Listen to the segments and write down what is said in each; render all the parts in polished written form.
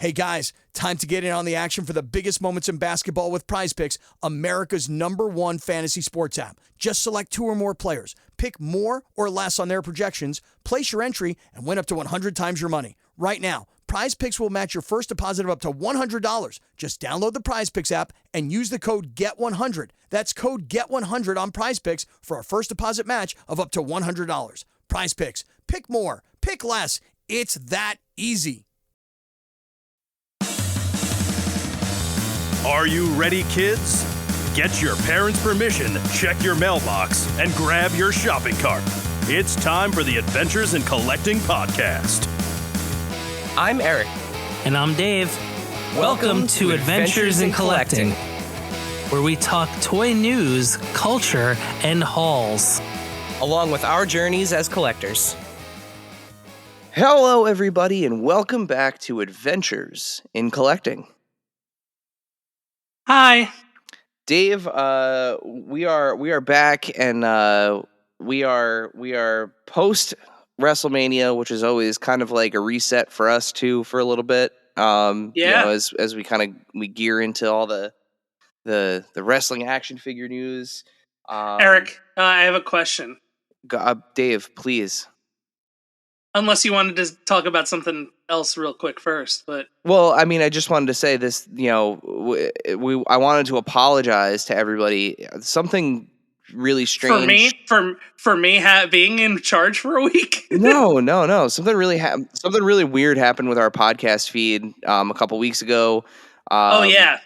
Hey guys, time to get in on the action for the biggest moments in basketball with Prize Picks, America's #1 fantasy sports app. Just select 2 or more players, pick more or less on their projections, place your entry, and win up to 100 times your money. Right now, Prize Picks will match your first deposit of up to $100. Just download the Prize Picks app and use the code GET100. That's code GET100 on Prize Picks for a first deposit match of up to $100. Prize Picks. Pick more. Pick less. It's that easy. Are you ready, kids? Get your parents' permission, check your mailbox, and grab your shopping cart. It's time for the Adventures in Collecting podcast. I'm Eric. And I'm Dave. Welcome to Adventures in Collecting, where we talk toy news, culture, and hauls, along with our journeys as collectors. Hello, everybody, and welcome back to Adventures in Collecting. Hi. Dave, we are back, and we are post WrestleMania, which is always kind of like a reset for us too for a little bit. You know, as we gear into all the wrestling action figure news. Eric, I have a question. Dave, please. Unless you wanted to talk about something else real quick first, but well, I mean, I just wanted to say this. You know, I wanted to apologize to everybody. Something really strange for me being in charge for a week. No. Something really weird happened with our podcast feed a couple weeks ago. Yeah.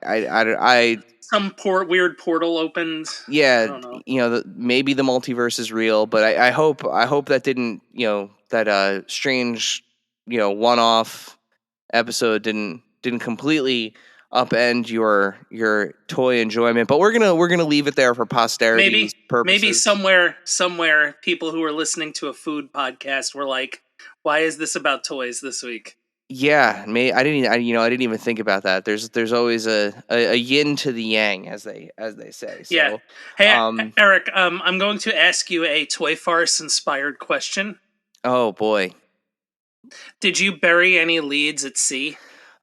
I some weird portal opened. Yeah, I don't know. You know, maybe the multiverse is real, but I hope that didn't, you know, that strange, you know, one-off episode didn't completely upend your toy enjoyment. But we're gonna leave it there for posterity's purposes. Maybe somewhere people who are listening to a food podcast were like, "Why is this about toys this week?" Yeah, I didn't even think about that. There's always a yin to the yang, as they say. So, yeah. Hey, Eric, I'm going to ask you a Toy Farce inspired question. Oh boy. Did you bury any leads at sea?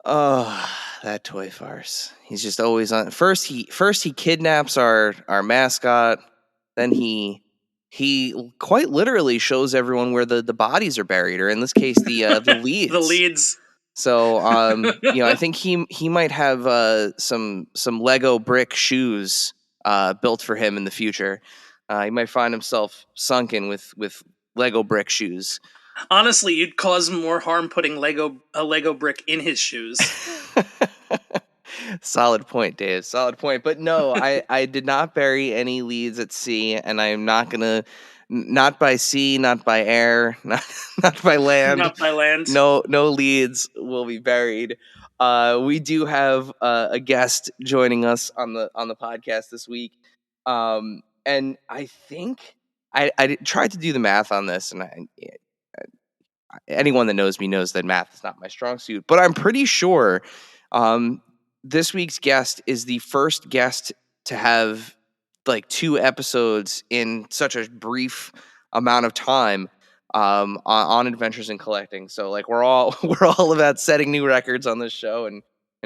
Oh, that Toy Farce. He's just always on. First he kidnaps our mascot, then he quite literally shows everyone where the bodies are buried, or in this case, the leads. The leads. So, you know, I think he might have some Lego brick shoes built for him in the future. He might find himself sunken with Lego brick shoes. Honestly, you'd cause more harm putting a Lego brick in his shoes. Solid point, Dave. Solid point. But no, I did not bury any leads at sea, and I am not gonna. Not by sea, not by air, not by land. Not by land. No leads will be buried. We do have a guest joining us on the podcast this week, and I think I tried to do the math on this, and anyone that knows me knows that math is not my strong suit. But I'm pretty sure this week's guest is the first guest to have like 2 episodes in such a brief amount of time on Adventures in Collecting. So like we're all about setting new records on this show and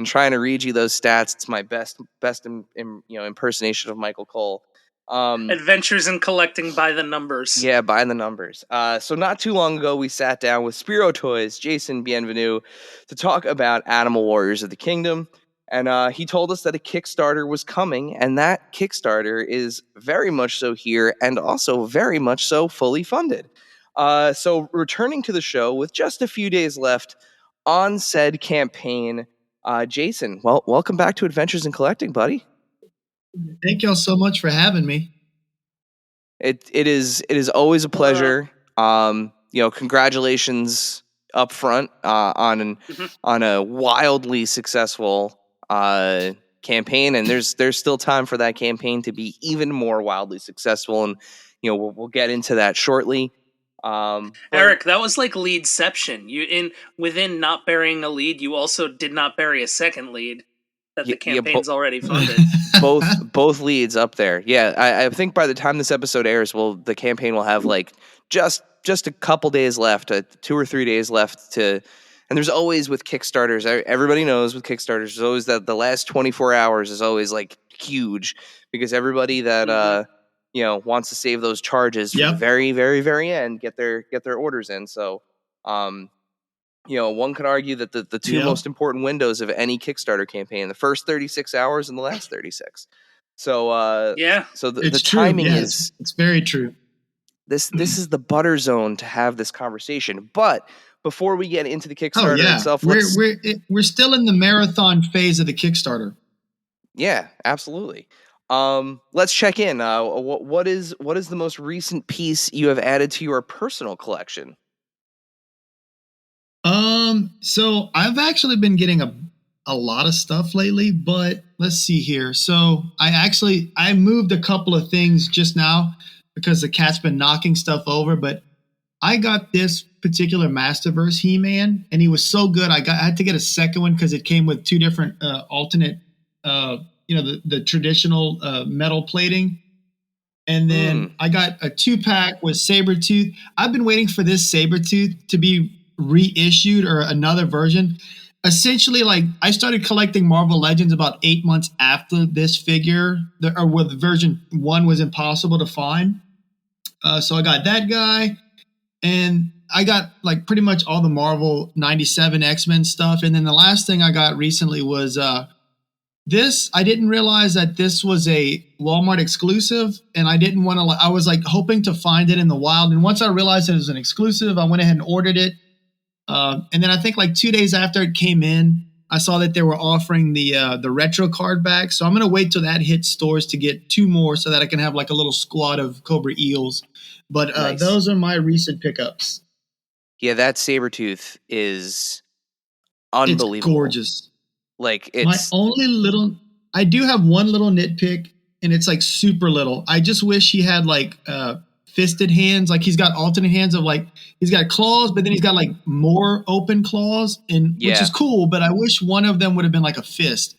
trying to read you those stats. It's my best impersonation of Michael Cole. Adventures in Collecting by the numbers. Yeah, by the numbers. So not too long ago, we sat down with Spiro Toys, Jason Bienvenu, to talk about Animal Warriors of the Kingdom. And he told us that a Kickstarter was coming, and that Kickstarter is very much so here and also very much so fully funded. So returning to the show with just a few days left on said campaign, Jason, well, welcome back to Adventures in Collecting, buddy. Thank y'all so much for having me. It is always a pleasure. You know, congratulations up front on a wildly successful campaign, and there's still time for that campaign to be even more wildly successful, and you know we'll get into that shortly. Eric, that was like leadception. Within not burying a lead, you also did not bury a second lead that the campaign's already funded. both leads up there. Yeah, I think by the time this episode airs, the campaign will have like just a couple days left, 2 or 3 days left to And there's always with Kickstarters, everybody knows with Kickstarters, there's always that the last 24 hours is always like huge because everybody that wants to save those charges for the very, very, very end get their orders in. So, one could argue that the two most important windows of any Kickstarter campaign, the first 36 hours and the last 36. So, so the timing is it's very true. This is the butter zone to have this conversation. But before we get into the Kickstarter itself, we're still in the marathon phase of the Kickstarter. Yeah, absolutely. Let's check in. What is the most recent piece you have added to your personal collection? So I've actually been getting a lot of stuff lately, but let's see here. So I moved a couple of things just now because the cat's been knocking stuff over, but I got this particular Masterverse He-Man, and he was so good. I had to get a second one because it came with two different alternate, the traditional metal plating. And then I got a 2-pack with Sabretooth. I've been waiting for this Sabretooth to be reissued or another version. Essentially, like I started collecting Marvel Legends about 8 months after this figure, with version 1 was impossible to find. So I got that guy, and I got like pretty much all the Marvel 97 X-Men stuff. And then the last thing I got recently was this. I didn't realize that this was a Walmart exclusive, and I didn't want to. I was like hoping to find it in the wild, and once I realized it was an exclusive, I went ahead and ordered it. And then I think like 2 days after it came in, I saw that they were offering the retro card back. So I'm going to wait till that hits stores to get 2 more so that I can have like a little squad of Cobra Eels. But nice. Those are my recent pickups. Yeah, that Sabretooth is unbelievable. It's gorgeous. Like it's I do have one little nitpick, and it's like super little. I just wish he had like fisted hands. Like he's got alternate hands of like, he's got claws, but then he's got like more open claws, which is cool, but I wish one of them would have been like a fist.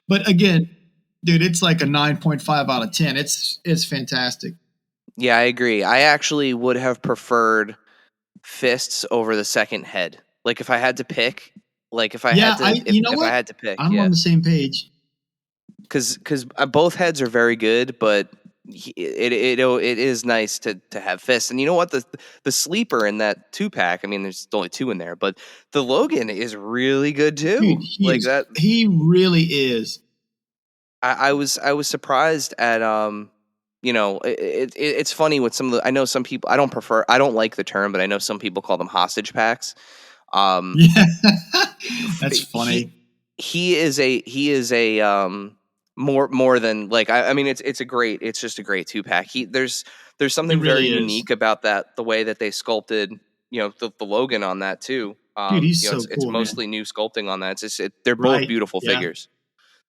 But again, dude, it's like a 9.5 out of 10. It's fantastic. Yeah, I agree. I actually would have preferred fists over the second head. Like if I had to pick, if I had to pick, I'm on the same page. Because both heads are very good, but it is nice to have fists. And you know what? The sleeper in that 2-pack, I mean, there's only 2 in there, but the Logan is really good too. Dude, he really is. I was surprised at it's funny with some of the. I know some people. I don't like the term, but I know some people call them hostage packs. That's funny. He is a more than like I mean it's just a great 2-pack. There's something very unique about that, the way that they sculpted the Logan on that too. Dude, he's so cool. It's mostly new sculpting on that. They're both beautiful figures.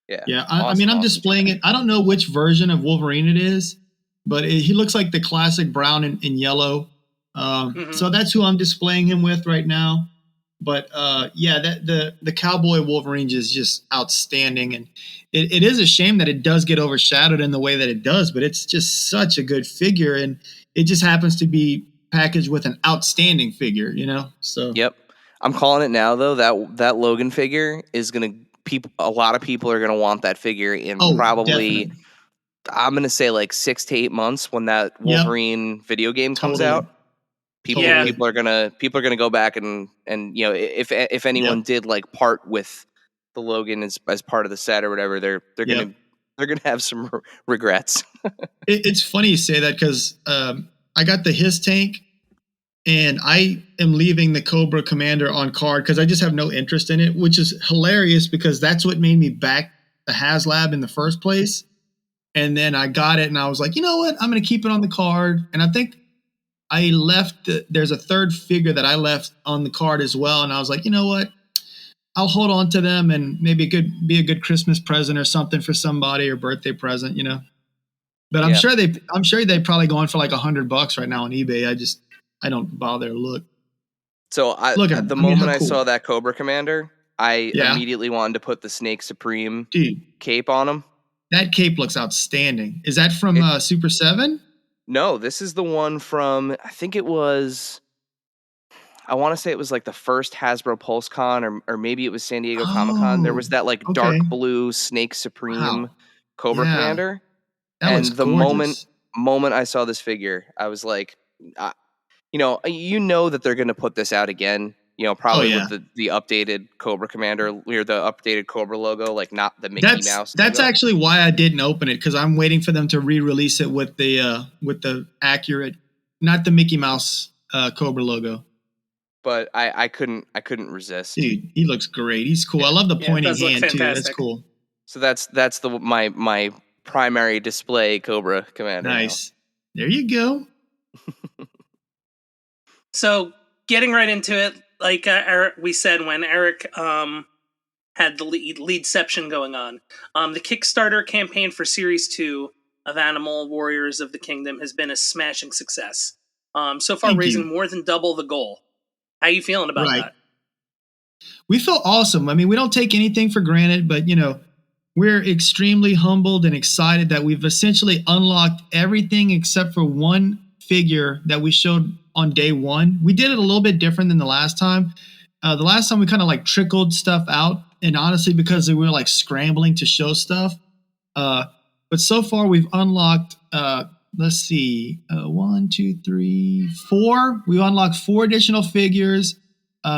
Yeah. I mean, I'm displaying it. I don't know which version of Wolverine it is, but he looks like the classic brown and yellow. So that's who I'm displaying him with right now. But the Cowboy Wolverine is just outstanding, and it is a shame that it does get overshadowed in the way that it does. But it's just such a good figure, and it just happens to be packaged with an outstanding figure, So yep, I'm calling it now though. That Logan figure is gonna a lot of people are gonna want that figure in probably. Definitely. I'm gonna say like 6 to 8 months when that Wolverine video game comes out. People are gonna go back and if anyone did like part with the Logan as part of the set or whatever, they're gonna have some regrets. It's funny you say that because I got the His tank, and I am leaving the Cobra Commander on card because I just have no interest in it, which is hilarious because that's what made me back the HasLab in the first place. And then I got it, and I was like, you know what? I'm gonna keep it on the card, and I think. I left. There's a third figure that I left on the card as well, and I was like, you know what? I'll hold on to them, and maybe it could be a good Christmas present or something for somebody, or birthday present, But I'm sure they probably going for like $100 right now on eBay. I don't bother to look. So the moment I saw that Cobra Commander, I immediately wanted to put the Snake Supreme cape on him. That cape looks outstanding. Is that from Super 7? No, this is the one from, I think it was, I want to say it was like the first Hasbro PulseCon, or maybe it was San Diego Comic-Con. There was Oh, that like okay. dark blue Snake Supreme Wow. Cobra Yeah, Commander. that looks And the gorgeous. moment I saw this figure, I was like, you know that they're going to put this out again. Oh Probably yeah. with the updated Cobra Commander or the updated Cobra logo, like not the Mickey Mouse That's logo. actually why I didn't open it, because I'm waiting for them to re-release it with the accurate, not the Mickey Mouse Cobra logo. But I couldn't resist. Dude, he looks great. He's cool. Yeah. I love the Yeah, it pointing does look hand too. That's fantastic. cool. So that's my primary display Cobra Commander. Nice. There you go. So getting right into it, like Eric, we said when Eric had the leadception going on, the Kickstarter campaign for Series 2 of Animal Warriors of the Kingdom has been a smashing success. So far, Thank raising you. more than double the goal. How you feeling about Right. that? We feel awesome. I mean, we don't take anything for granted, but we're extremely humbled and excited that we've essentially unlocked everything except for one figure that we showed on day one. We did it a little bit different than the last time. The last time we kind of like trickled stuff out, and honestly, because we were like scrambling to show stuff. But so far, we've unlocked, let's see, 1, 2, 3, 4. We've unlocked 4 additional figures.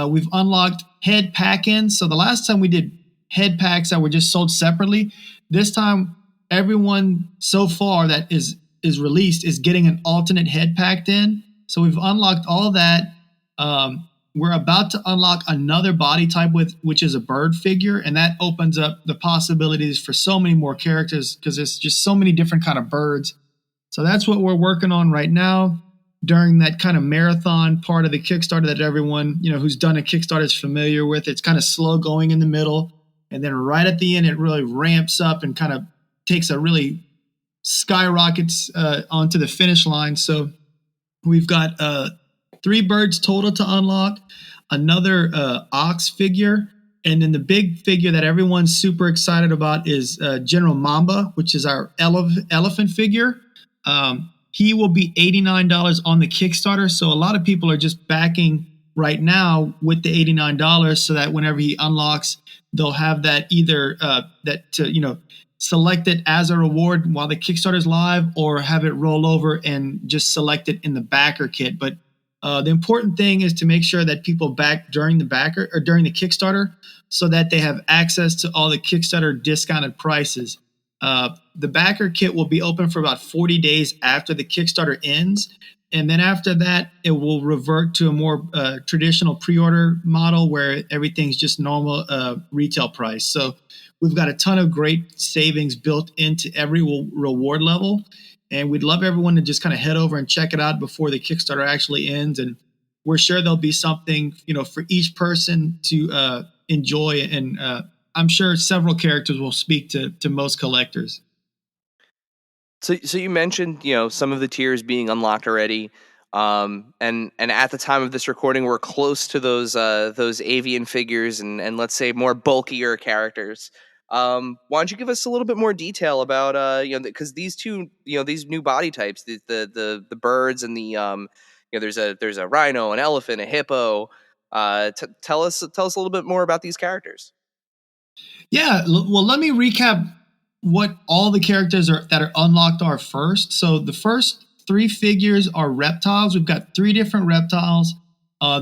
We've unlocked head pack-ins. So the last time we did head packs that were just sold separately. This time, everyone so far that is released is getting an alternate head packed in. So we've unlocked all that. We're about to unlock another body type which is a bird figure, and that opens up the possibilities for so many more characters because there's just so many different kind of birds. So that's what we're working on right now during that kind of marathon part of the Kickstarter that everyone who's done a Kickstarter is familiar with. It's kind of slow going in the middle, and then right at the end it really ramps up and kind of takes a really skyrockets onto the finish line. So we've got 3 birds total to unlock, another ox figure, and then the big figure that everyone's super excited about is General Mamba, which is our elephant figure. He will be $89 on the Kickstarter, so a lot of people are just backing right now with the $89 so that whenever he unlocks, they'll have that either select it as a reward while the Kickstarter is live, or have it roll over and just select it in the backer kit. But the important thing is to make sure that people back during the backer or during the Kickstarter so that they have access to all the Kickstarter discounted prices. The backer kit will be open for about 40 days after the Kickstarter ends. And then after that, it will revert to a more traditional pre-order model where everything's just normal retail price. So we've got a ton of great savings built into every reward level. And we'd love everyone to just kind of head over and check it out before the Kickstarter actually ends. And we're sure there'll be something, for each person to enjoy. And I'm sure several characters will speak to most collectors. So you mentioned, some of the tiers being unlocked already. And at the time of this recording, we're close to those avian figures and let's say more bulkier characters. Why don't you give us a little bit more detail about because these two, these new body types, the birds and the there's a rhino, an elephant, a hippo. Tell us a little bit more about these characters. Yeah, well, let me recap what all the characters that are unlocked are first. So the first 3 figures are reptiles. We've got 3 different reptiles.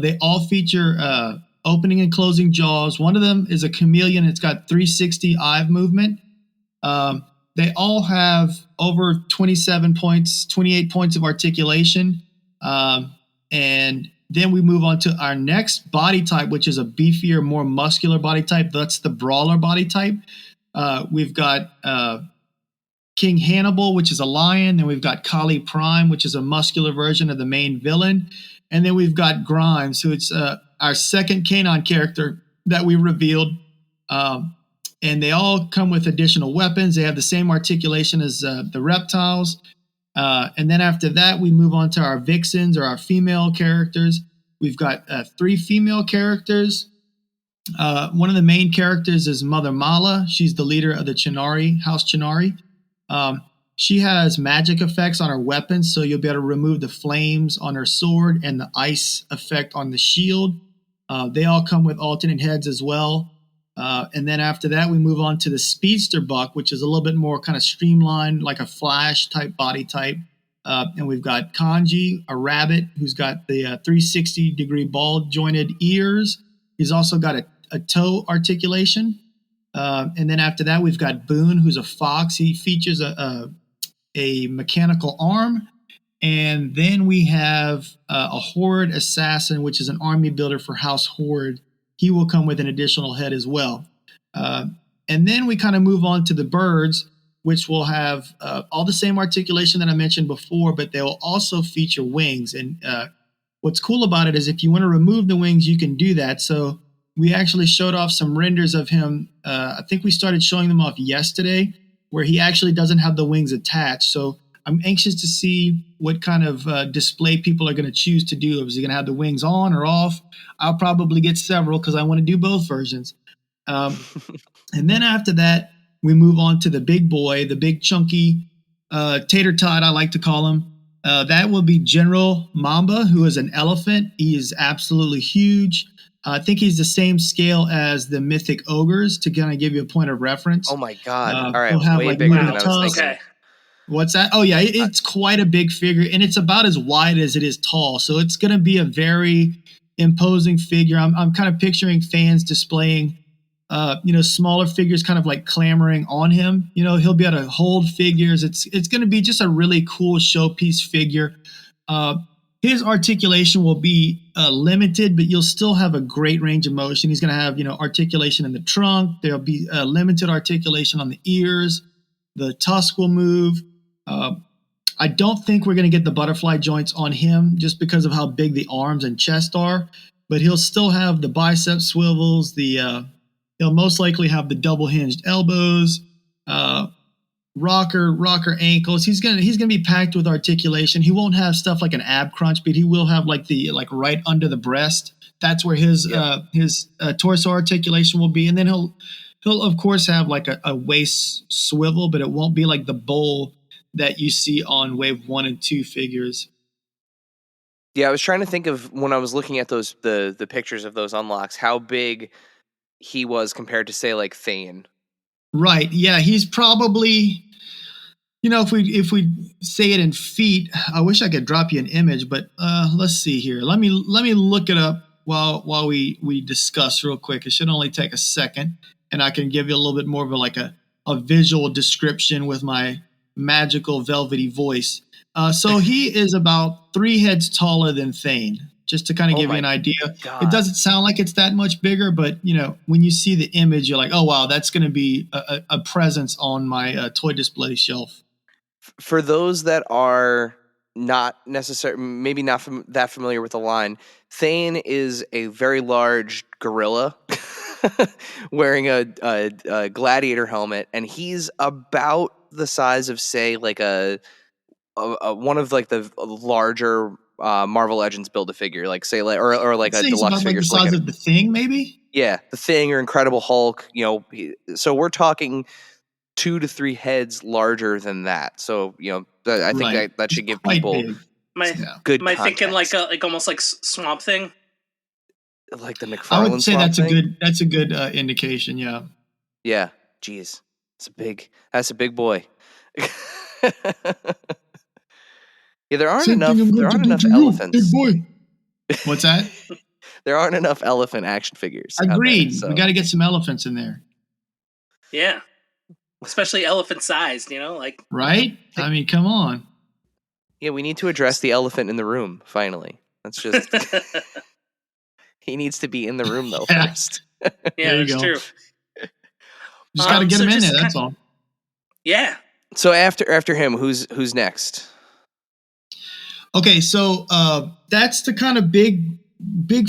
They all feature opening and closing jaws. One of them is a chameleon. It's got 360 eye movement. They all have over 28 points of articulation. And then we move on to our next body type, which is a beefier, more muscular body type. That's the brawler body type. We've got King Hannibal, which is a lion. Then we've got Kali Prime, which is a muscular version of the main villain. And then we've got Grimes, who it's our second canine character that we revealed. And they all come with additional weapons. They have the same articulation as the reptiles. And then after that, we move on to our vixens or our female characters. We've got 3 female characters. One of the main characters is Mother Mala. She's the leader of the Chinari, House Chinari. She has magic effects on her weapons, so you'll be able to remove the flames on her sword and the ice effect on the shield. They all come with alternate heads as well. And then after that, we move on to the Speedster Buck, which is a little bit more kind of streamlined, like a Flash type body type. And we've got Kanji, a rabbit, who's got the 360-degree ball-jointed ears. He's also got a toe articulation. And then after that, we've got Boone, who's a fox. He features a mechanical arm. And then we have a Horde Assassin, which is an army builder for House Horde. He will come with an additional head as well. And then we kind of move on to the birds, which will have all the same articulation that I mentioned before, but they will also feature wings. And what's cool about it is if you want to remove the wings, you can do that. So we actually showed off some renders of him. I think we started showing them off yesterday, where he actually doesn't have the wings attached. So I'm anxious to see what kind of display people are going to choose to do. Is he going to have the wings on or off? I'll probably get several because I want to do both versions. And then after that, we move on to the big boy, the big chunky tater tot, I like to call him. That will be General Mamba, who is an elephant. He is absolutely huge. I think he's the same scale as the mythic ogres, to kind of give you a point of reference. Oh my God! All right, he'll have way like bigger little than I was tusks. thinking. Okay. What's that? Oh yeah, it's quite a big figure, and it's about as wide as it is tall. So it's going to be a very imposing figure. I'm kind of picturing fans displaying, smaller figures, kind of like clamoring on him. He'll be able to hold figures. It's going to be just a really cool showpiece figure. His articulation will be limited, but you'll still have a great range of motion. He's going to have, articulation in the trunk. There'll be limited articulation on the ears. The tusk will move. I don't think we're going to get the butterfly joints on him just because of how big the arms and chest are, but he'll still have the bicep swivels. He'll most likely have the double hinged elbows, rocker ankles. He's gonna be packed with articulation. He won't have stuff like an ab crunch, but he will have like right under the breast. That's where his torso articulation will be, and then he'll of course have like a waist swivel, but it won't be like the bowl that you see on wave 1 and 2 figures. Yeah, I was trying to think of when I was looking at those the pictures of those unlocks, how big he was compared to say like Thane. Right. Yeah, he's probably, if we say it in feet, I wish I could drop you an image, but let's see here. Let me look it up while we discuss real quick. It should only take a second, and I can give you a little bit more of a visual description with my magical velvety voice. So he is about 3 heads taller than Thane, just to kind of give you an idea. God. It doesn't sound like it's that much bigger, but when you see the image, you're like, oh wow, that's going to be a presence on my toy display shelf. For those that are not necessarily, maybe not that familiar with the line, Thane is a very large gorilla wearing a gladiator helmet, and he's about the size of, say, like a one of like the larger Marvel Legends Build-A-Figure, like say or like a deluxe about figure, like the size of the Thing, maybe. Yeah, the Thing or Incredible Hulk. So we're talking 2 to 3 heads larger than that. So I think that should give people good. Am I thinking like almost like Swamp Thing? Like the McFarlane. I would say Swamp that's a good indication. Yeah. Yeah. Jeez, that's a big boy. Yeah, there aren't enough elephants. Big boy. What's that? There aren't enough elephant action figures. Agreed. There, so. We got to get some elephants in there. Yeah, especially elephant sized. Right. I mean, come on. Yeah, we need to address the elephant in the room. Finally, that's just. He needs to be in the room though first. Yeah, that's true. Just got to get him in there. That's all. Yeah. So after him, who's next? Okay, so that's the kind of big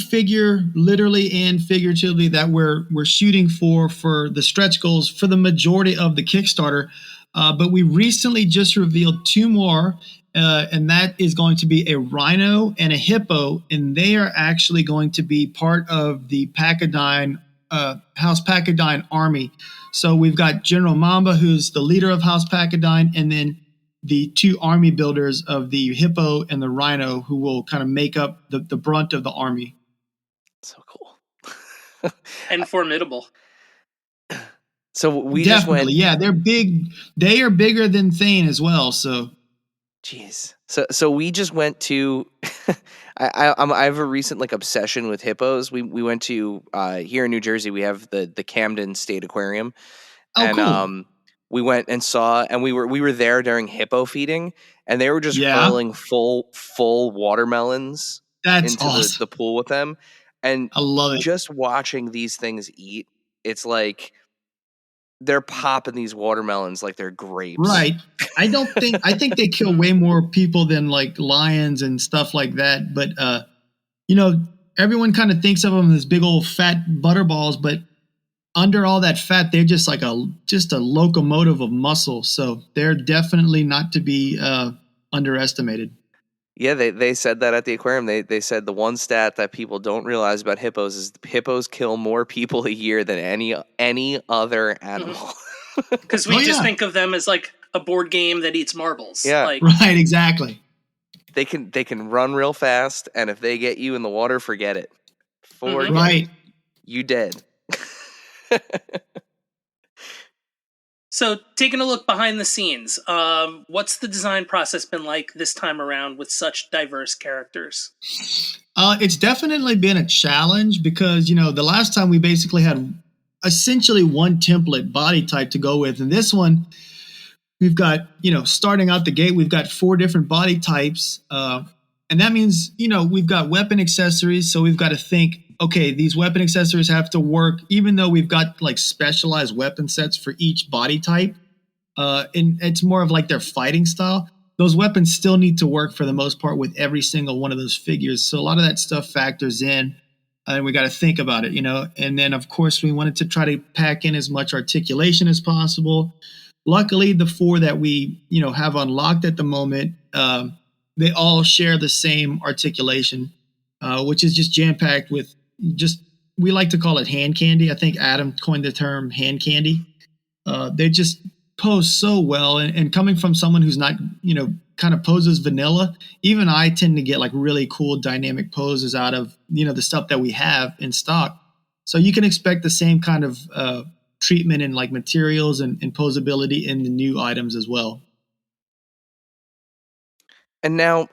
figure, literally and figuratively, that we're shooting for the stretch goals for the majority of the Kickstarter. But we recently just revealed 2 more, and that is going to be a rhino and a hippo, and they are actually going to be part of the Pacadine House Pacadine army. So we've got General Mamba, who's the leader of House Pacadine, and then the two army builders of the hippo and the rhino, who will kind of make up the brunt of the army. So cool. And formidable. So we Definitely, just went. yeah, they're big. They are bigger than Thane as well. So, Jeez. So we just went to. I have a recent like obsession with hippos. We went to here in New Jersey. We have the Camden State Aquarium, and cool. we went and saw, and we were there during hippo feeding, and they were just Yeah. hurling full watermelons That's into awesome. the pool with them, and I love it. just watching these things eat, it's like they're popping these watermelons like they're grapes. Right. I think they kill way more people than like lions and stuff like that. But, everyone kind of thinks of them as big old fat butterballs, but under all that fat, they're just like a locomotive of muscle. So they're definitely not to be underestimated. Yeah, they said that at the aquarium. They said the one stat that people don't realize about hippos is hippos kill more people a year than any other animal. Because we just think of them as like a board game that eats marbles. Yeah. Like, Right, exactly. They can run real fast, and if they get you in the water, forget it. Right. You dead. So, taking a look behind the scenes, what's the design process been like this time around with such diverse characters? It's definitely been a challenge because, the last time we basically had essentially one template body type to go with. And this one, we've got, starting out the gate, we've got 4 different body types. And that means, we've got weapon accessories. So we've got to think, okay, these weapon accessories have to work, even though we've got like specialized weapon sets for each body type. And it's more of like their fighting style. Those weapons still need to work for the most part with every single one of those figures. So a lot of that stuff factors in, and we got to think about it, And then, of course, we wanted to try to pack in as much articulation as possible. Luckily, the 4 that we, have unlocked at the moment, they all share the same articulation, which is just jam-packed with we like to call it hand candy. I think Adam coined the term hand candy. They just pose so well. And coming from someone who's not, kind of poses vanilla, even I tend to get like really cool dynamic poses out of, the stuff that we have in stock. So you can expect the same kind of treatment in like materials and posability in the new items as well. And now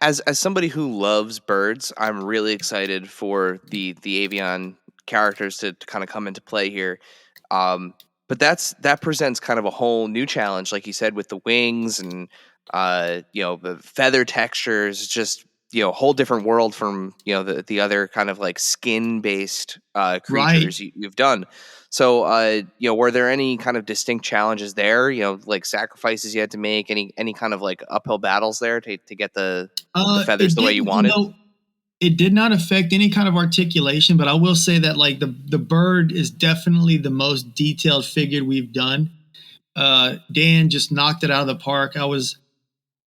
as somebody who loves birds, I'm really excited for the Avian characters to kind of come into play here. But that presents kind of a whole new challenge, like you said, with the wings and the feather textures, just a whole different world from the other kind of like skin based creatures you've done. So were there any kind of distinct challenges there? Like sacrifices you had to make, any kind of like uphill battles there to get the feathers the way you wanted? It did not affect any kind of articulation, but I will say that like the bird is definitely the most detailed figure we've done. Dan just knocked it out of the park. I was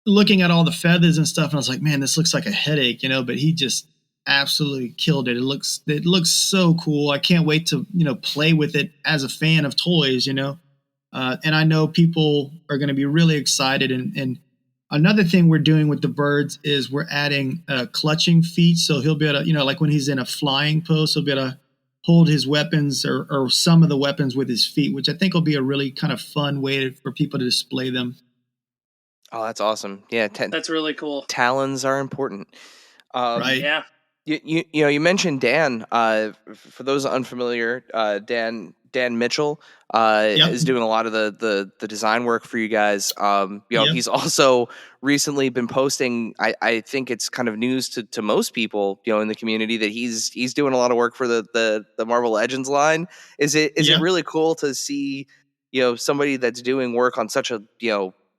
looking at all the feathers and stuff, and I was like, man, this looks like a headache, but he just absolutely killed it. It looks so cool. I can't wait to, play with it as a fan of toys, and I know people are going to be really excited. And another thing we're doing with the birds is we're adding clutching feet. So he'll be able to, like when he's in a flying pose, he'll be able to hold his weapons or some of the weapons with his feet, which I think will be a really kind of fun way for people to display them. Oh, that's awesome. Yeah. That's really cool. Talons are important. Right. Yeah. You mentioned Dan. For those unfamiliar, Dan Mitchell is doing a lot of the design work for you guys. He's also recently been posting. I think it's kind of news to most people, in the community, that he's doing a lot of work for the Marvel Legends line. Is it really cool to see somebody that's doing work on such a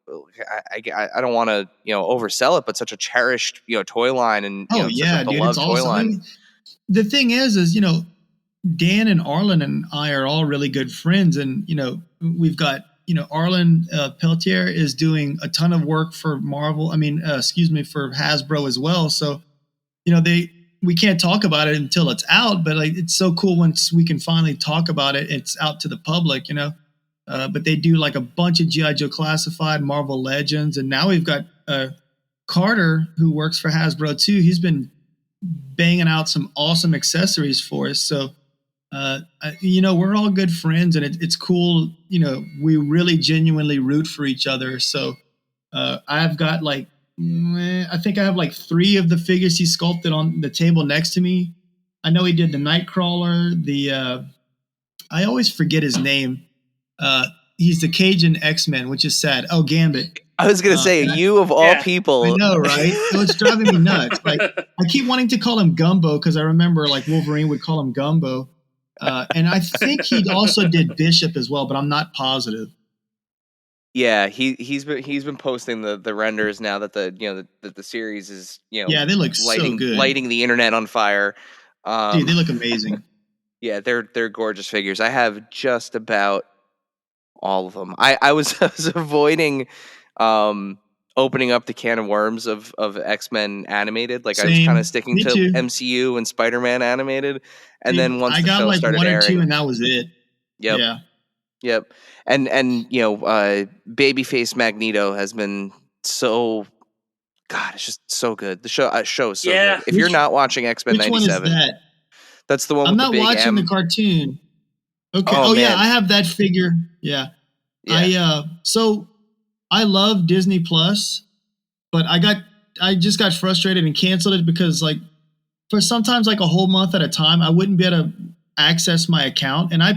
I don't want to oversell it, but such a cherished toy line and such a beloved toy line. I mean, the thing is Dan and Arlen and I are all really good friends, and we've got Arlen Peltier is doing a ton of work for Marvel. For Hasbro as well. So we can't talk about it until it's out, but like it's so cool once we can finally talk about it. It's out to the public, but they do like a bunch of G.I. Joe Classified, Marvel Legends, and now we've got Carter, who works for Hasbro too. He's been banging out some awesome accessories for us. So, we're all good friends, and it's cool. We really genuinely root for each other. So I've got I think I have like 3 of the figures he sculpted on the table next to me. I know he did the Nightcrawler, I always forget his name. He's the Cajun X-Men, which is sad. Oh, Gambit. I was going to say, you of all people. I know, right? It's driving me nuts. Like, I keep wanting to call him Gumbo because I remember like Wolverine would call him Gumbo. And I think he also did Bishop as well, but I'm not positive. Yeah, he's been posting the renders now that the series is they look lighting, so good, lighting the internet on fire. Dude, they look amazing. Yeah, they're gorgeous figures. I have just about all of them. I was avoiding opening up the can of worms of X-Men animated. Like, Same. I was kind of sticking to too. MCU and Spider-Man animated, and Dude, then once I the got show like started 1 or airing, 2, and that was it. Yep. Yeah. Yep. And Babyface Magneto has been so, God, it's just so good. The show is so good. If you're not watching X-Men which 97, one is that? That's the one I'm with not the big watching M. the cartoon. Okay. Oh, yeah, man. I have that figure. Yeah. So I love Disney Plus, but I just got frustrated and canceled it because like for sometimes like a whole month at a time, I wouldn't be able to access my account, and I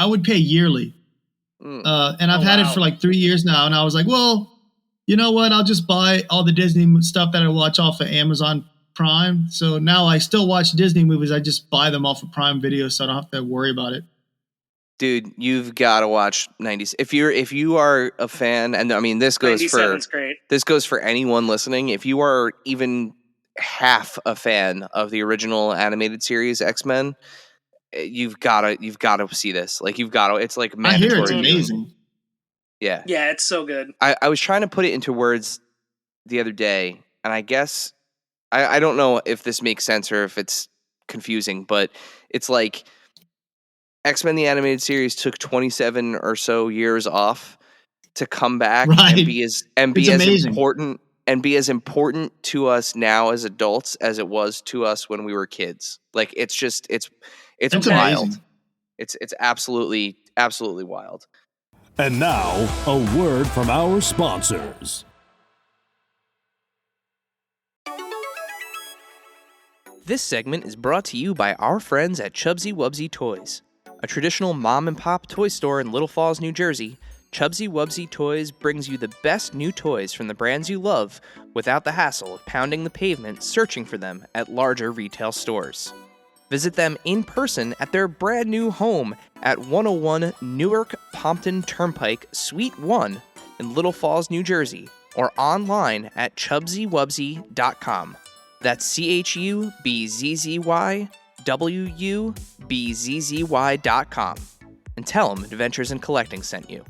would pay yearly. And I've had it for like 3 years now, and I was like, well, you know what? I'll just buy all the Disney stuff that I watch off of Amazon Prime. So now I still watch Disney movies. I just buy them off of Prime Video, so I don't have to worry about it. Dude, you've got to watch 90s. If you are a fan, and I mean this goes for anyone listening. If you are even half a fan of the original animated series X-Men, you've got to see this. Like, it's like mandatory. I hear it's amazing. Yeah. Yeah, it's so good. I was trying to put it into words the other day, and I guess I don't know if this makes sense or if it's confusing, but it's like X-Men the animated series took 27 or so years off to come back and be as important to us now as adults as it was to us when we were kids. Like, it's wild. Amazing. It's absolutely wild. And now, a word from our sponsors. This segment is brought to you by our friends at Chubsy Wubsy Toys. A traditional mom-and-pop toy store in Little Falls, New Jersey, Chubsy Wubsy Toys brings you the best new toys from the brands you love without the hassle of pounding the pavement searching for them at larger retail stores. Visit them in person at their brand new home at 101 Newark Pompton Turnpike, Suite 1 in Little Falls, New Jersey, or online at chubsywubsy.com. That's CHUBZZYWUBZZY.com. And tell them Adventures in Collecting sent you.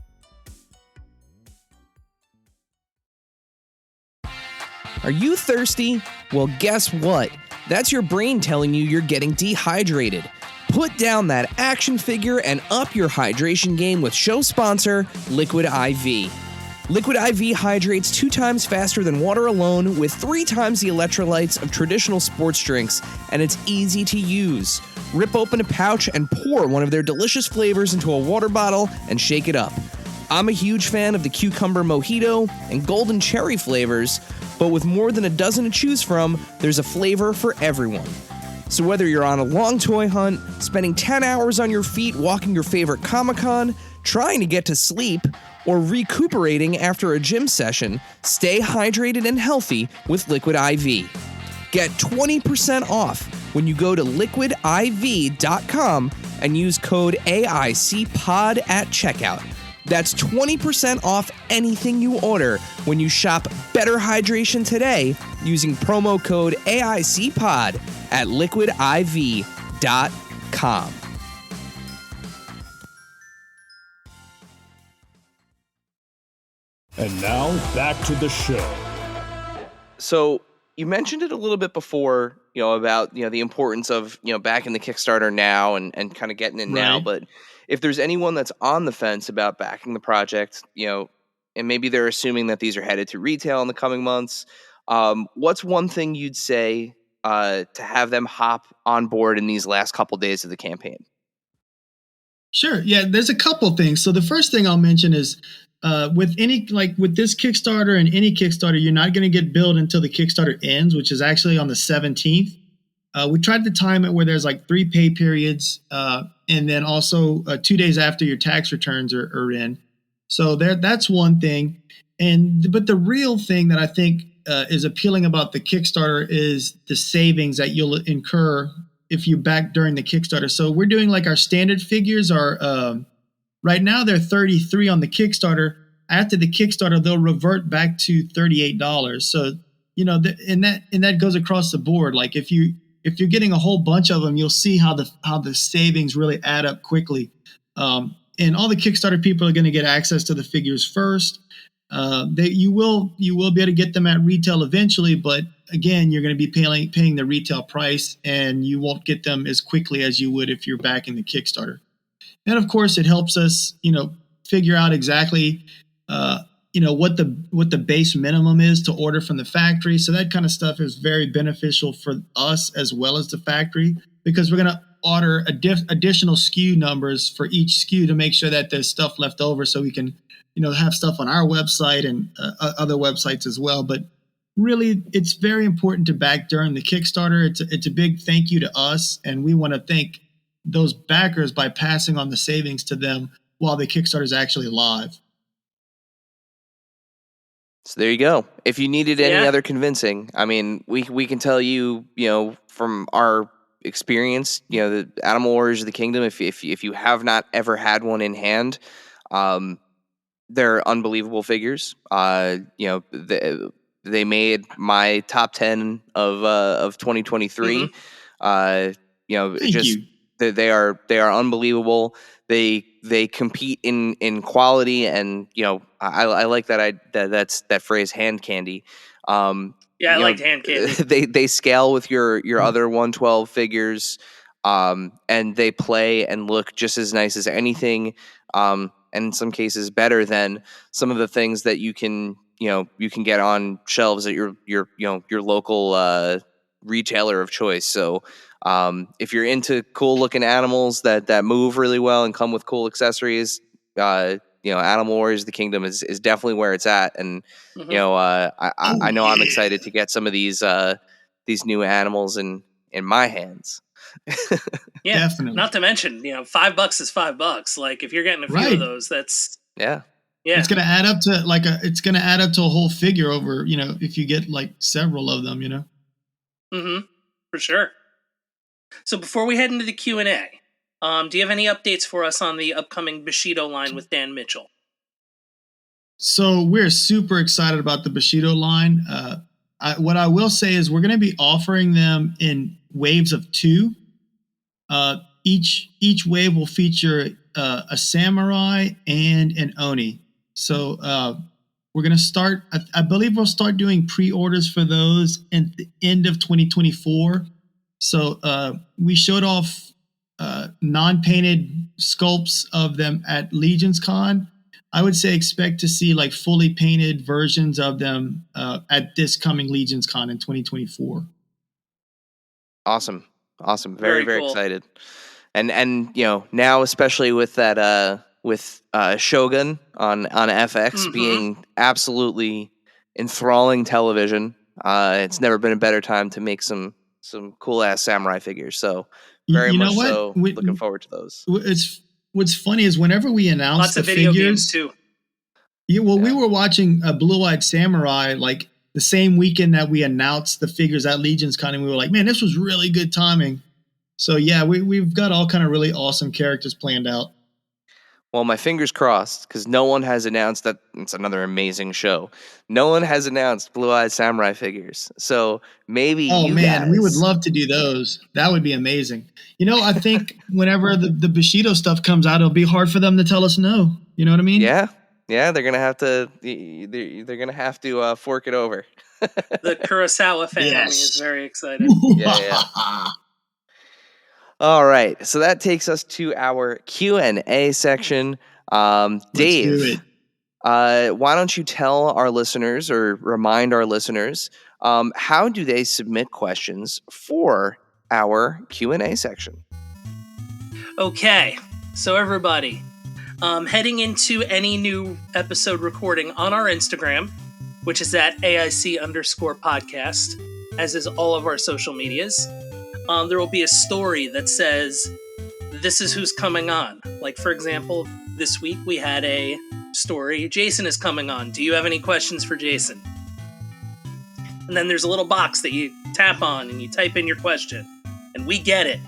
Are you thirsty? Well, guess what? That's your brain telling you you're getting dehydrated. Put down that action figure and up your hydration game with show sponsor, Liquid IV. Liquid IV hydrates 2 times faster than water alone with 3 times the electrolytes of traditional sports drinks, and it's easy to use. Rip open a pouch and pour one of their delicious flavors into a water bottle and shake it up. I'm a huge fan of the cucumber mojito and golden cherry flavors, but with more than a dozen to choose from, there's a flavor for everyone. So whether you're on a long toy hunt, spending 10 hours on your feet walking your favorite Comic-Con, trying to get to sleep, or recuperating after a gym session, stay hydrated and healthy with Liquid IV. Get 20% off when you go to liquidiv.com and use code AICPOD at checkout. That's 20% off anything you order when you shop Better Hydration today using promo code AICPOD at liquidiv.com. And now, back to the show. So, You mentioned it a little bit before, about, the importance of, backing the Kickstarter now and kind of getting in now. Right. But if there's anyone that's on the fence about backing the project, and maybe they're assuming that these are headed to retail in the coming months, what's one thing you'd say to have them hop on board in these last couple days of the campaign? Sure. Yeah, there's a couple things. So the first thing I'll mention is with this Kickstarter and any Kickstarter, you're not going to get billed until the Kickstarter ends, which is actually on the 17th. We tried to time it where there's like 3 pay periods, and then also 2 days after your tax returns are in. So that's one thing. But the real thing that I think is appealing about the Kickstarter is the savings that you'll incur if you back during the Kickstarter. So we're doing like our standard figures are right now they're $33 on the Kickstarter. After the Kickstarter, they'll revert back to $38. So and that goes across the board. Like if you're getting a whole bunch of them, you'll see how the savings really add up quickly. And all the Kickstarter people are going to get access to the figures first. You will be able to get them at retail eventually, but again, you're going to be paying the retail price, and you won't get them as quickly as you would if you're backing the Kickstarter. And of course, it helps us, figure out exactly, what the base minimum is to order from the factory. So that kind of stuff is very beneficial for us as well as the factory, because we're going to order additional SKU numbers for each SKU to make sure that there's stuff left over, so we can have stuff on our website and other websites as well. But really, it's very important to back during the Kickstarter. It's a big thank you to us, and we want to thank those backers by passing on the savings to them while the Kickstarter is actually live. So there you go. If you needed any other convincing, I mean, we can tell you, from our experience, the Animal Warriors of the Kingdom, if you have not ever had one in hand, they're unbelievable figures. They made my top 10 of 2023. Thank you. They are unbelievable. They compete in quality, and I like that phrase, hand candy. I liked hand candy. They scale with your other 112 figures, and they play and look just as nice as anything. And in some cases better than some of the things that you can get on shelves at your local retailer of choice. So if you're into cool looking animals that move really well and come with cool accessories, Animal Warriors of the Kingdom is definitely where it's at. And I know I'm excited to get some of these new animals in my hands. Yeah, definitely. Not to mention, $5 is $5. Like if you're getting a few of those, that's yeah. It's going to add up to a whole figure over, if you get like several of them, Mm-hmm. For sure. So before we head into the Q&A, do you have any updates for us on the upcoming Bushido line with Dan Mitchell? So we're super excited about the Bushido line. What I will say is we're going to be offering them in waves of 2. Each wave will feature a samurai and an oni. So we're going to start, I believe we'll start doing pre-orders for those at the end of 2024. So we showed off non-painted sculpts of them at Legion's Con. I would say expect to see like fully painted versions of them at this coming Legion's Con in 2024. Awesome. Very, very cool. excited. And now especially with that with Shogun on FX being absolutely enthralling television, it's never been a better time to make some cool ass samurai figures. So very much so looking forward to those. What's funny is whenever we announce lots the of video figures, games too. Yeah, we were watching Blue-Eyed Samurai like the same weekend that we announced the figures at Legion's Con, and we were like, man, this was really good timing. So yeah, we've got all kind of really awesome characters planned out. Well, my fingers crossed, because no one has announced that. It's another amazing show. No one has announced Blue-Eyed Samurai figures. So maybe we would love to do those. That would be amazing. I think whenever the Bushido stuff comes out, it'll be hard for them to tell us no. You know what I mean? Yeah, they're gonna have to. They're gonna have to fork it over. The Kurosawa fan in me Yes. is very excited. Yeah. All right, so that takes us to our Q&A section. Let's do Dave, it. why don't you tell our listeners or remind our listeners how do they submit questions for our Q&A section? Okay, so everybody, heading into any new episode recording on our Instagram, which is at AIC_podcast, as is all of our social medias, there will be a story that says, this is who's coming on. Like, for example, this week we had a story, Jason is coming on. Do you have any questions for Jason? And then there's a little box that you tap on and you type in your question, and we get it.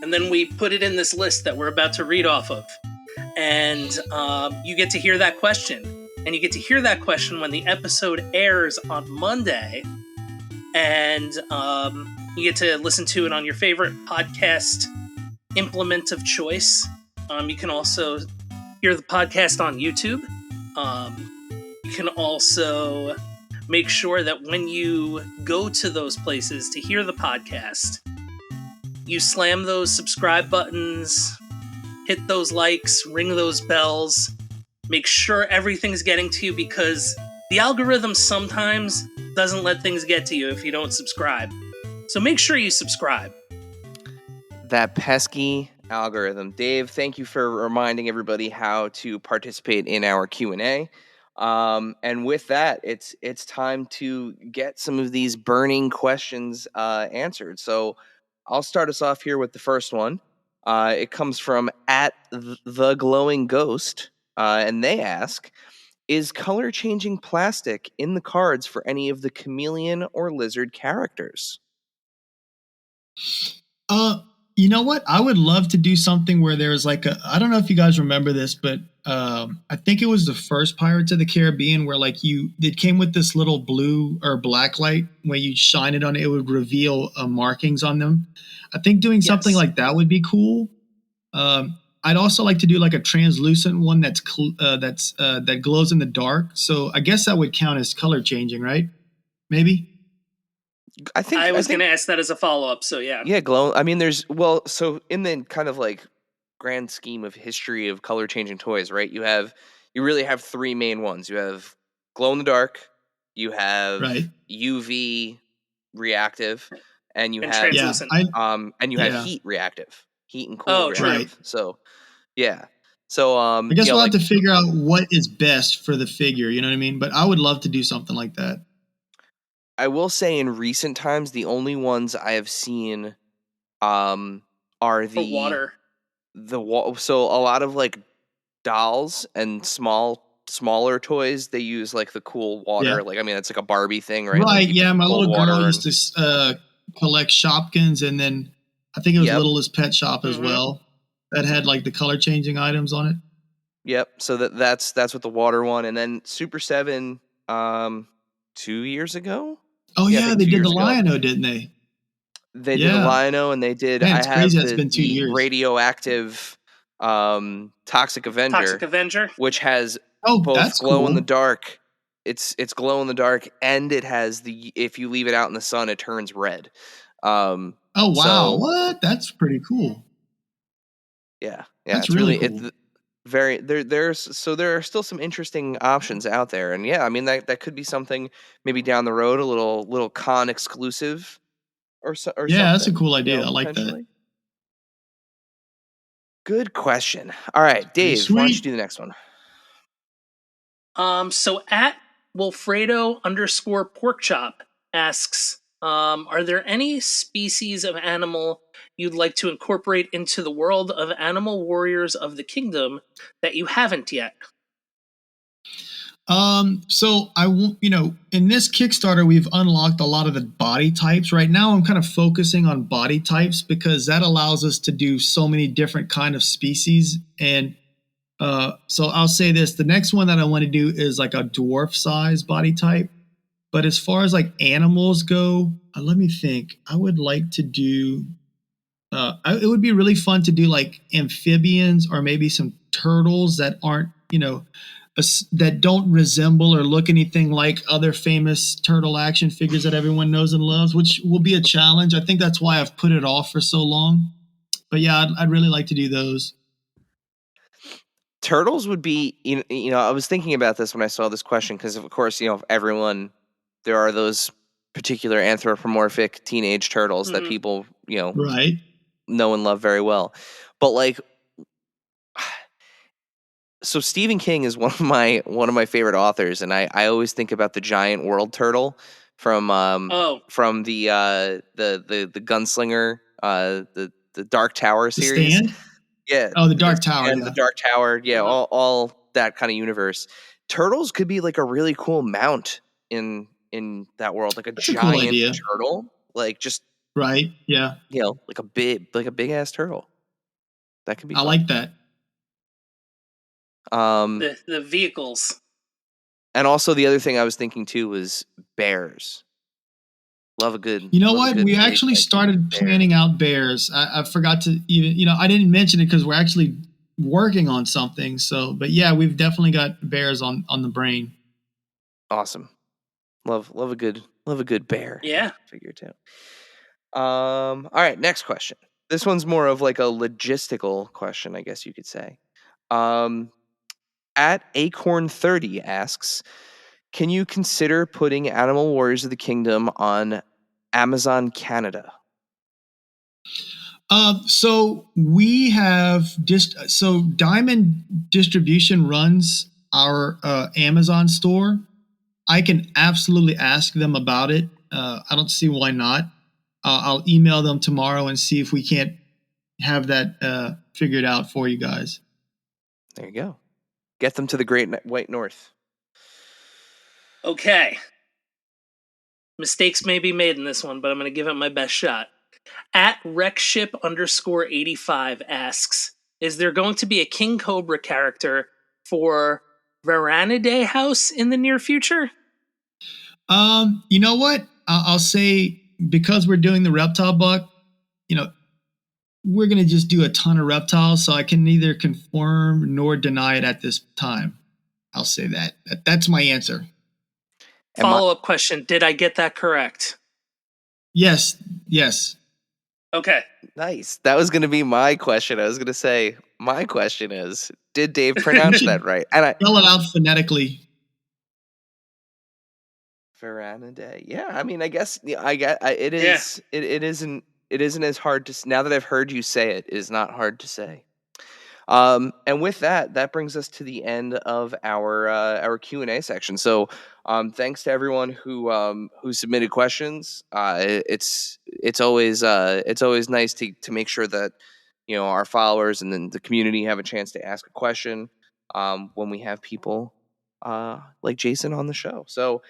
And then we put it in this list that we're about to read off of. And you get to hear that question. And you get to hear that question when the episode airs on Monday. And you get to listen to it on your favorite podcast implement of choice. You can also hear the podcast on YouTube. You can also make sure that when you go to those places to hear the podcast, you slam those subscribe buttons, hit those likes, ring those bells, make sure everything's getting to you, because the algorithm sometimes doesn't let things get to you if you don't subscribe. So make sure you subscribe. That pesky algorithm. Dave, thank you for reminding everybody how to participate in our Q&A. And with that, it's time to get some of these burning questions answered. So I'll start us off here with the first one. It comes from @theglowingghost, and they ask, is color changing plastic in the cards for any of the chameleon or lizard characters? You know what? I would love to do something where there's like I don't know if you guys remember this, but I think it was the first Pirates of the Caribbean where like it came with this little blue or black light. When you shine it on it, it would reveal markings on them. I think doing something like that would be cool. I'd also like to do like a translucent one that glows in the dark. So I guess that would count as color changing, right? Maybe. I was going to ask that as a follow-up, so yeah. Yeah, glow. I mean, so in the kind of like grand scheme of history of color changing toys, right? You really have three main ones. You have glow in the dark, you have UV reactive, and you have translucent. And you have heat reactive, heat and cool reactive. Right. So yeah. So I guess we'll have to figure out what is best for the figure, you know what I mean? But I would love to do something like that. I will say in recent times, the only ones I have seen are the water. So a lot of like dolls and smaller toys, they use like the cool water. Yeah. Like, I mean, it's like a Barbie thing, right? Right. Like Yeah. My little girl used to collect Shopkins, and then I think it was Littlest Pet Shop as well that had like the color changing items on it. Yep. So that's what the water one, and then Super 7 2 years ago. Oh yeah, they did the Lion-O, didn't they? They did the Lion-O, and they did. Man, it's crazy. It's been 2 years. Radioactive Toxic Avenger, which has both glow in the dark. It's glow in the dark, and it has if you leave it out in the sun, it turns red. Oh wow! What? That's pretty cool. Yeah, that's really cool. It's there are still some interesting options out there, and yeah, I mean that could be something maybe down the road, a little con exclusive or something. Yeah, that's a cool idea. I like that. Good question. All right, Dave, why don't you do the next one? So @Wilfredo_porkchop asks, are there any species of animal you'd like to incorporate into the world of Animal Warriors of the Kingdom that you haven't yet? So in this Kickstarter, we've unlocked a lot of the body types. Right now, I'm kind of focusing on body types because that allows us to do so many different kind of species. And so I'll say this: the next one that I want to do is like a dwarf size body type. But as far as like animals go, let me think. I would like to do. It would be really fun to do like amphibians or maybe some turtles that aren't, that don't resemble or look anything like other famous turtle action figures that everyone knows and loves, which will be a challenge. I think that's why I've put it off for so long. But yeah, I'd really like to do those. Turtles would be, I was thinking about this when I saw this question because, of course, there are those particular anthropomorphic teenage turtles that people, Right. know and love very well. But like, so Stephen King is one of my favorite authors, and I always think about the giant world turtle from the Gunslinger, the Dark Tower The series. Stand? Yeah. Oh, the Dark Tower. And Yeah. the Dark Tower. Yeah. All that kind of universe. Turtles could be like a really cool mount in that world, like That's giant a cool idea. turtle, like just Right. Yeah. like a big ass turtle. That could be I fun. like that. The vehicles. And also the other thing I was thinking too was bears. Love a good. You know what? We actually started planning out bears. I forgot to even, I didn't mention it because we're actually working on something. So, but yeah, we've definitely got bears on the brain. Awesome. Love a good bear. Yeah. Figure too. All right, next question. This one's more of like a logistical question, I guess you could say. At Acorn30 asks, can you consider putting Animal Warriors of the Kingdom on Amazon Canada? So we have so Diamond Distribution runs our Amazon store. I can absolutely ask them about it. I don't see why not. I'll email them tomorrow and see if we can't have that figured out for you guys. There you go. Get them to the Great White North. Okay. Mistakes may be made in this one, but I'm going to give it my best shot. At Rekship_85 asks, is there going to be a King Cobra character for Varanidae House in the near future? You know what? I'll say, because we're doing the reptile buck, we're going to just do a ton of reptiles, so I can neither confirm nor deny it at this time. I'll say that. That's my answer. Follow-up question. Did I get that correct? Yes. Okay. Nice. That was going to be my question. I was going to say, my question is, did Dave pronounce that right? And I spell it out phonetically. Varanidae. Yeah, I mean, I guess it is. Yeah. It isn't. It isn't as hard to. Now that I've heard you say it, it is not hard to say. And with that brings us to the end of our Q&A section. So, thanks to everyone who submitted questions. It's always nice to make sure that our followers and then the community have a chance to ask a question when we have people like Jason on the show. So,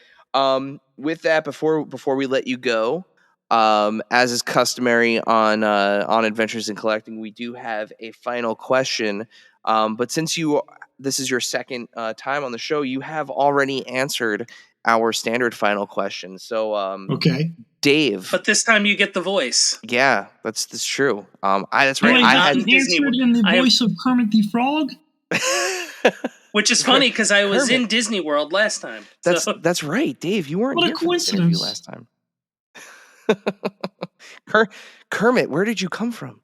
with that, before we let you go, as is customary on Adventures in Collecting, we do have a final question. But since this is your second time on the show, you have already answered our standard final question. So, okay, Dave. But this time you get the voice. Yeah, that's true. That's right. I had answered in the voice of Kermit the Frog. Which is funny because I was in Disney World last time. That's right, Dave. You weren't here for this interview last time. Kermit, where did you come from?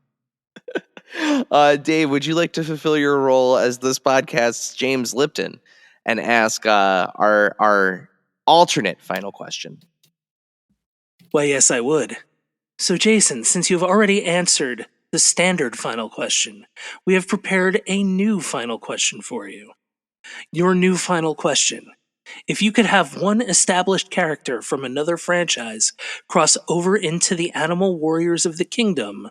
Dave, would you like to fulfill your role as this podcast's James Lipton and ask our alternate final question? Why, yes, I would. So, Jason, since you've already answered the standard final question, we have prepared a new final question for you. Your new final question: if you could have one established character from another franchise cross over into the Animal Warriors of the Kingdom,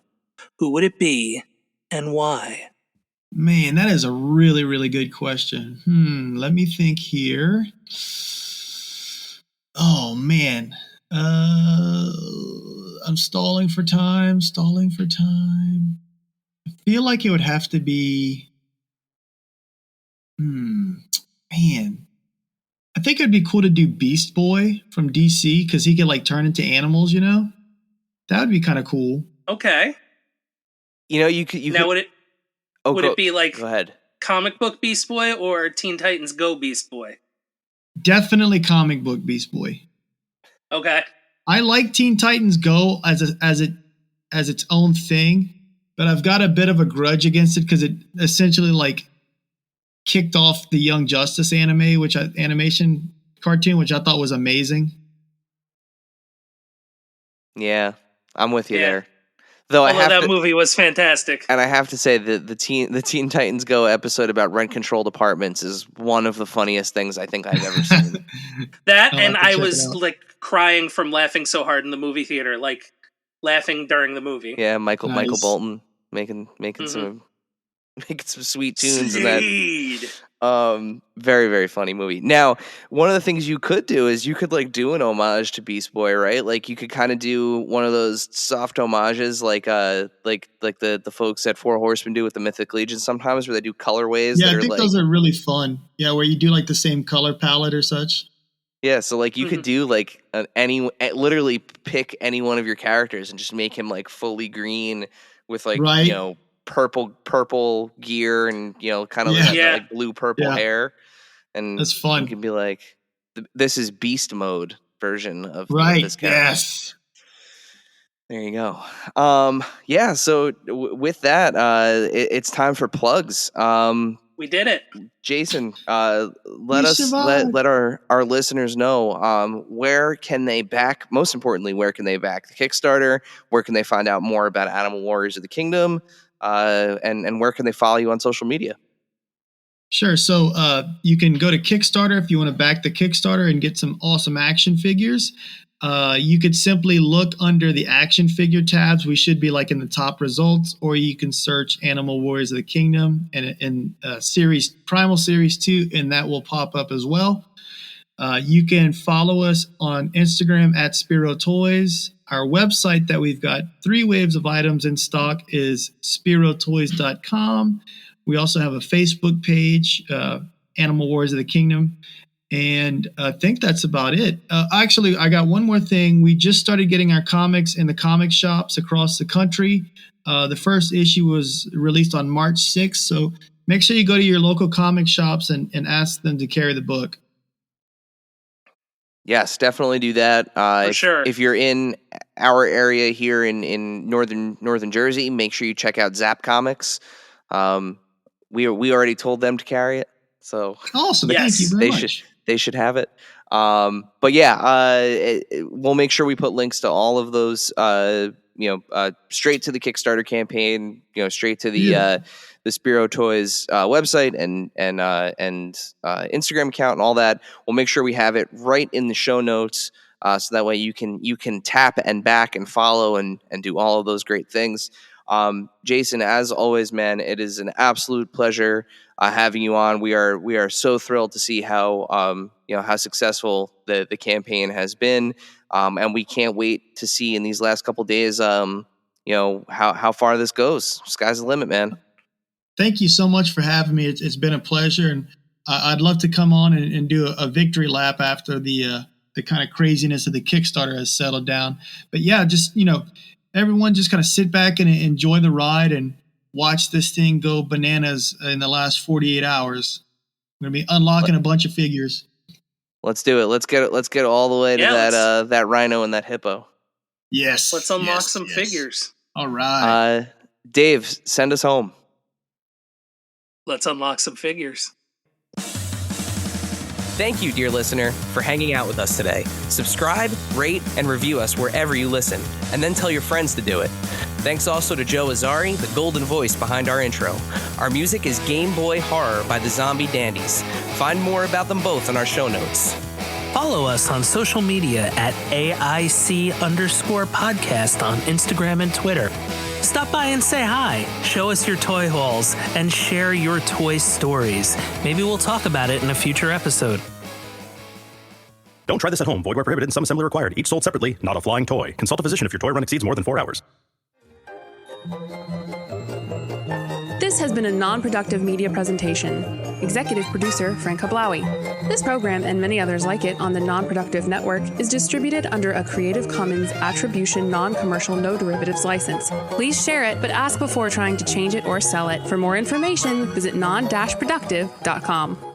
who would it be and why? Man, that is a really, really good question. Let me think here. Oh, man. I'm stalling for time. I feel like it would have to be... Man. I think it'd be cool to do Beast Boy from DC because he could turn into animals, That would be kind of cool. Okay. You could. Now would it? Would it be Go ahead. comic book Beast Boy or Teen Titans Go Beast Boy? Definitely comic book Beast Boy. Okay. I like Teen Titans Go as its own thing, but I've got a bit of a grudge against it because it essentially like kicked off the Young Justice animation cartoon, which I thought was amazing. Yeah, I'm with you Yeah. there. Though Although that movie was fantastic. and I have to say that the Teen Titans Go episode about rent controlled apartments is one of the funniest things I think I've ever seen. That, I'll and have to I check was it out. like crying from laughing so hard in the movie theater, like laughing during the movie. Yeah, Michael Nice. Bolton making some sweet tunes in that. Seed. Very, very funny movie. Now, one of the things you could do is you could like do an homage to Beast Boy, right? Like you could kind of do one of those soft homages like the folks at Four Horsemen do with the Mythic Legion sometimes, where they do colorways Yeah, that I are think like, those are really fun. Yeah, where you do like the same color palette or such. yeah, so like you could do like literally pick any one of your characters and just make him like fully green with like, Right. you know, purple gear and, you know, kind of Yeah. like blue purple Yeah. hair. And That's fun. you can be like, this is beast mode version of Right. this character. Yes. There you go. Yeah, so with that, it's time for plugs. We did it. Jason, let survived. our listeners know where can they back, most importantly, where can they back the Kickstarter? Where can they find out more about Animal Warriors of the Kingdom? And where can they follow you on social media? Sure. So you can go to Kickstarter if you want to back the Kickstarter and get some awesome action figures. You could simply look under the action figure tabs. We should be like in the top results, or you can search Animal Warriors of the Kingdom and series Primal Series 2, and that will pop up as well. You can follow us on Instagram at Spiro Toys. Our website that we've got 3 waves of items in stock is spirotoys.com. We also have a Facebook page, Animal Warriors of the Kingdom. And I think that's about it. Actually, I got one more thing. We just started getting our comics in the comic shops across the country. The first issue was released on March 6th. So make sure you go to your local comic shops and ask them to carry the book. Yes, definitely do that. Sure. If you're in our area here in northern Jersey, make sure you check out Zap Comics. We already told them to carry it, so Awesome. Yes. Thank you very much. they should have it. But yeah, we'll make sure we put links to all of those. Straight to the Kickstarter campaign. Straight to the Spiro Toys website and Instagram account and all that. We'll make sure we have it right in the show notes, so that way you can tap and back and follow and do all of those great things. Jason, as always, man, it is an absolute pleasure having you on. We are so thrilled to see how successful the campaign has been, and we can't wait to see in these last couple days, how far this goes. Sky's the limit, man. Thank you so much for having me. It's been a pleasure, and I'd love to come on and do a victory lap after the kind of craziness of the Kickstarter has settled down. But yeah, just everyone just kind of sit back and enjoy the ride and watch this thing go bananas in the last 48 hours. I'm going to be unlocking a bunch of figures. Let's do it. Let's get all the way to that rhino and that hippo. Yes. Let's unlock some figures. All right. Dave, send us home. Let's unlock some figures. Thank you, dear listener, for hanging out with us today. Subscribe, rate, and review us wherever you listen, and then tell your friends to do it. Thanks also to Joe Azari, the golden voice behind our intro. Our music is Game Boy Horror by the Zombie Dandies. Find more about them both in our show notes. Follow us on social media at AIC_podcast on Instagram and Twitter. Stop by and say hi, show us your toy hauls, and share your toy stories. Maybe we'll talk about it in a future episode. Don't try this at home. Void where prohibited and some assembly required. Each sold separately, not a flying toy. Consult a physician if your toy run exceeds more than 4 hours. This has been a non-productive media presentation. Executive producer Frank Hablawi. This program and many others like it on the Non-Productive Network is distributed under a Creative Commons Attribution Non-Commercial No Derivatives license. Please share it, but ask before trying to change it or sell it. For more information, visit non-productive.com.